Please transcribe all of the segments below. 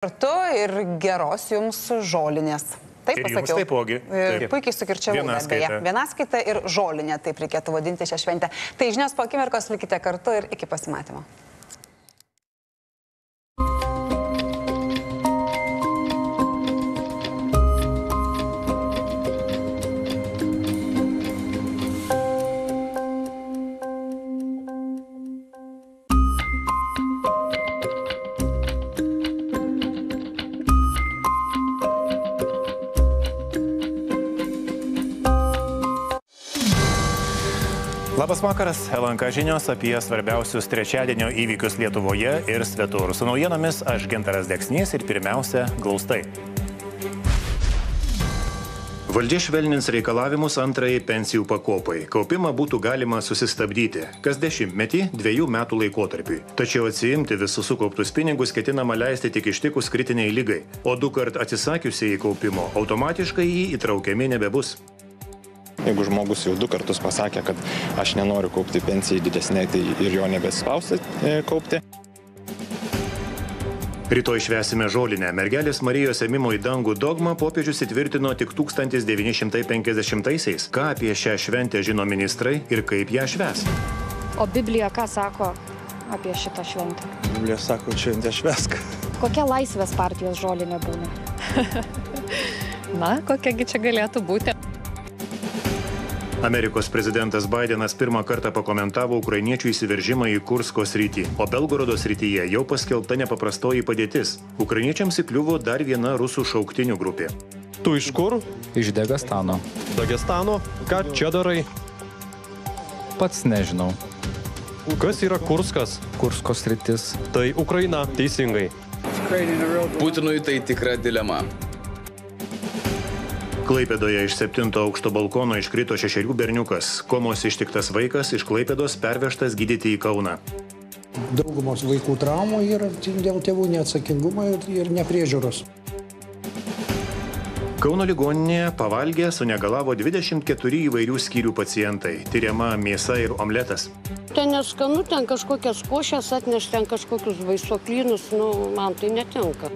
Kartu ir geros jums žolinės. Taip ir pasakiau. Taipogi. Puikiai sukirčiavau. Vienaskaita ir žolinė, taip reikėtų vadinti šią šventę. Tai žinios po akimirkos, likite kartu ir iki pasimatymo. Labas vakaras, LNK žinios apie svarbiausius trečiadienio įvykius Lietuvoje ir svetur. Su naujienomis aš Gintaras Deksnys ir pirmiausia glaustai. Valdžia švelnins reikalavimus antrajai pensijų pakopai. Kaupimą būtų galima susistabdyti kas dešimtmetį 2 metų laikotarpiui. Tačiau atsiimti visus sukauptus pinigus ketinama leisti tik ištikus kritiniai ligai, o 2 kart atsisakiusieji kaupimo automatiškai jį įtraukiami nebebus. Jeigu žmogus jau 2 kartus pasakė, kad aš nenoriu kaupti pensijai didesnei, tai ir jo nebespausti kaupti. Rytoj švęsime žolinę. Mergelės Marijos ėmimo į dangų dogmą popiežius įtvirtino tik 1950-aisiais. Ką apie šią šventę žino ministrai ir kaip ją švęs? O Biblija ką sako apie šitą šventę? Biblija sako, šventę švęsk. Kokia Laisvės partijos žolinė būna? Na, kokiagi čia galėtų būti? Amerikos prezidentas Bidenas pirmą kartą pakomentavo ukrainiečių įsiveržimą į Kursko sritį, o Belgorodo srityje jau paskelbta nepaprastoji padėtis. Ukrainiečiams įkliuvo dar viena rusų šauktinių grupė. Tu iš kur? Iš Dagestano. Dagestano? Ką čia darai? Pats nežinau. Kas yra Kurskas? Kursko sritis. Tai Ukraina, teisingai. Putinui tai tikra dilema. Klaipėdoje iš 7 aukšto balkono iškrito 6 berniukas. Komos ištiktas vaikas iš Klaipėdos pervežtas gydyti į Kauną. Daugumos vaikų traumų yra dėl tėvų neatsakingumo ir nepriežiūros. Kauno ligoninėje pavalgė sunegalavo 24 įvairių skyrių pacientai. Tyriama mėsa ir omletas. Ten neskanu, ten kažkokias košės atneš, ten kažkokius vaisoklynus, man tai netinka.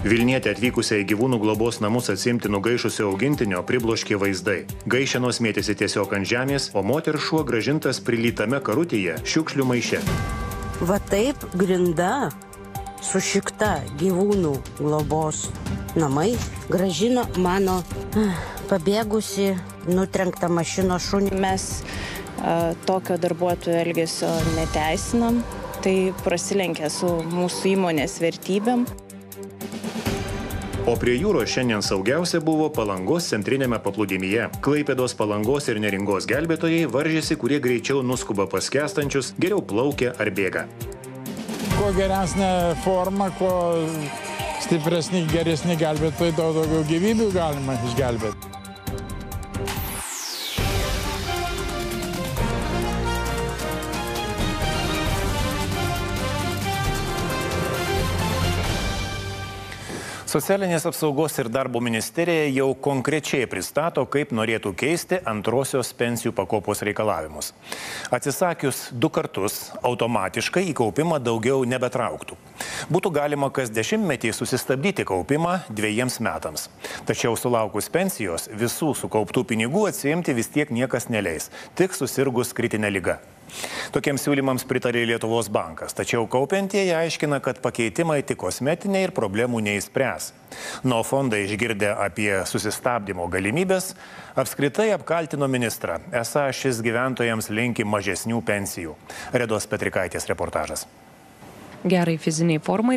Vilnietė atvykusią į gyvūnų globos namus atsimti nugaišusio augintinio pribloškė vaizdai. Gaišenos mėtėsi tiesiog ant žemės, o moters šuo grąžintas prilytame karutyje šiukšlių maiše. Va taip grinda sušikta gyvūnų globos namai grąžino mano pabėgusi, nutrenktą mašinos šunį. Mes tokio darbuotojų elgesio neteisinam, tai prasilenkia su mūsų įmonės vertybėm. O prie jūros šiandien saugiausia buvo Palangos centrinėme paplūdimyje. Klaipėdos, Palangos ir Neringos gelbėtojai varžėsi, kurie greičiau nuskuba paskęstančius, geriau plaukia ar bėga. Kuo geresnė forma, kuo stipresni, geresni gelbėtojai, daug daugiau gyvybių galima išgelbėti. Socialinės apsaugos ir darbo ministerija jau konkrečiai pristato, kaip norėtų keisti antrosios pensijų pakopos reikalavimus. Atsisakius 2 kartus, automatiškai į kaupimą daugiau nebetrauktų. Būtų galima kas dešimtmetį susistabdyti kaupimą 2 metams. Tačiau sulaukus pensijos visų sukauptų pinigų atsiimti vis tiek niekas neleis, tik susirgus kritinę ligą. Tokiems siūlymams pritarė Lietuvos bankas, tačiau kaupiantieji aiškina, kad pakeitimai tik kosmetiniai ir problemų neįspręs. Nuo fondai išgirdę apie susistabdymo galimybės, apskritai apkaltino ministrą, esą šis gyventojams linki mažesnių pensijų. Redos Petrikaitės reportažas. Gerai fiziniai formai